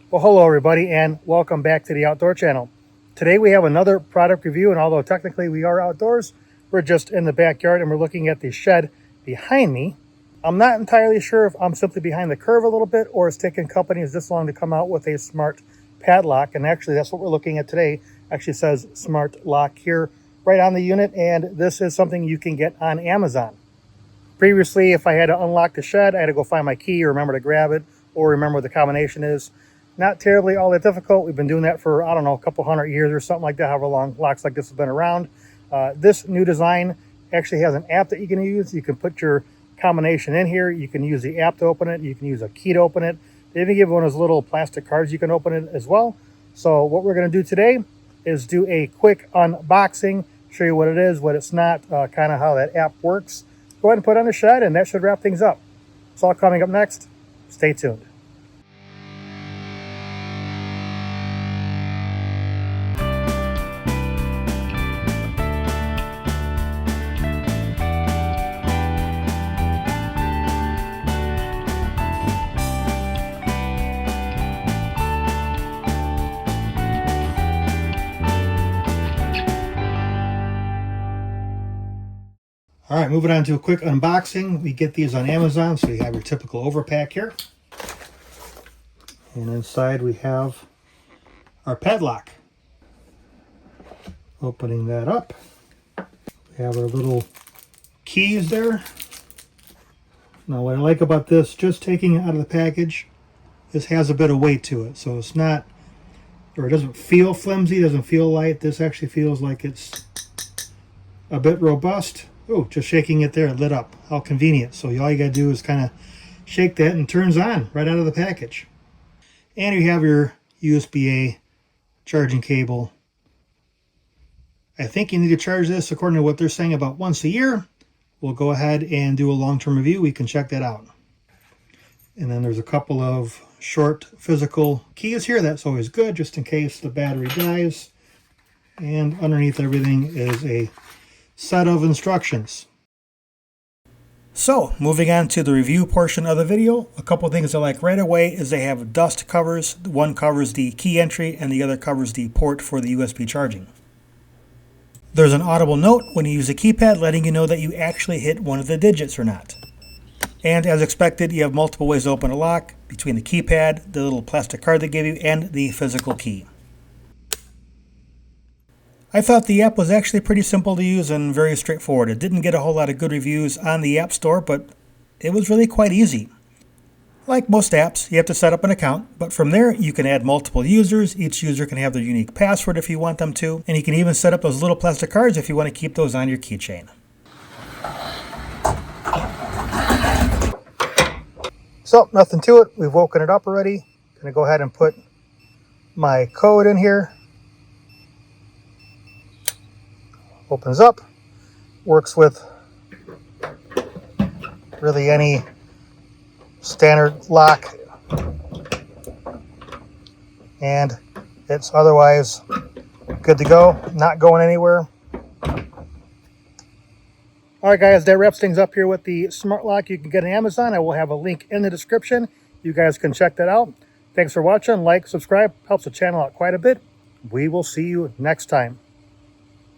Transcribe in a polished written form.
Well, hello everybody, and welcome back to the Outdoor Channel. Today we have another product review, and although technically we are outdoors, we're just in the backyard and we're looking at the shed behind me. I'm not entirely sure if I'm simply behind the curve a little bit or it's taken companies this long to come out with a smart padlock, and actually that's what we're looking at today. Actually says smart lock here right on the unit, and this is something you can get on Amazon. Previously, if I had to unlock the shed, I had to go find my key, remember to grab it, or remember what the combination is. Not terribly all that difficult. We've been doing that for, I don't know, a couple hundred years or something like that, however long locks like this have been around. This new design actually has an app that you can use. You can put your combination in here. You can use the app to open it. You can use a key to open it. They even give one of those little plastic cards you can open it as well. So what we're going to do today is do a quick unboxing, show you what it is, what it's not, kind of how that app works. Go ahead and put it on the shed, and that should wrap things up. It's all coming up next. Stay tuned. All right, moving on to a quick unboxing. We get these on Amazon, so you have your typical overpack here. And inside we have our padlock. Opening that up. We have our little keys there. Now what I like about this, just taking it out of the package, this has a bit of weight to it. So it's not, or it doesn't feel flimsy, doesn't feel light. This actually feels like it's a bit robust. Oh, just shaking it there, it lit up. How convenient. So all you gotta do is kind of shake that and it turns on right out of the package. And you have your USB-A charging cable. I think you need to charge this, according to what they're saying, about once a year. We'll go ahead and do a long-term review. We can check that out. And then there's a couple of short physical keys here. That's always good, just in case the battery dies. And underneath everything is a set of instructions. So, moving on to the review portion of the video, a couple things I like right away is they have dust covers. One covers the key entry and the other covers the port for the USB charging. There's an audible note when you use a keypad letting you know that you actually hit one of the digits or not. And as expected, you have multiple ways to open a lock between the keypad, the little plastic card they give you, and the physical key. I thought the app was actually pretty simple to use and very straightforward. It didn't get a whole lot of good reviews on the App Store, but it was really quite easy. Like most apps, you have to set up an account, but from there you can add multiple users. Each user can have their unique password if you want them to, and you can even set up those little plastic cards if you want to keep those on your keychain. So, nothing to it. We've woken it up already. Gonna go ahead and put my code in here. Opens up, works with really any standard lock, and it's otherwise good to go, not going anywhere. All right guys, that wraps things up here with the smart lock you can get on Amazon. I will have a link in the description. You guys can check that out. Thanks for watching. Like, subscribe, helps the channel out quite a bit. We will see you next time.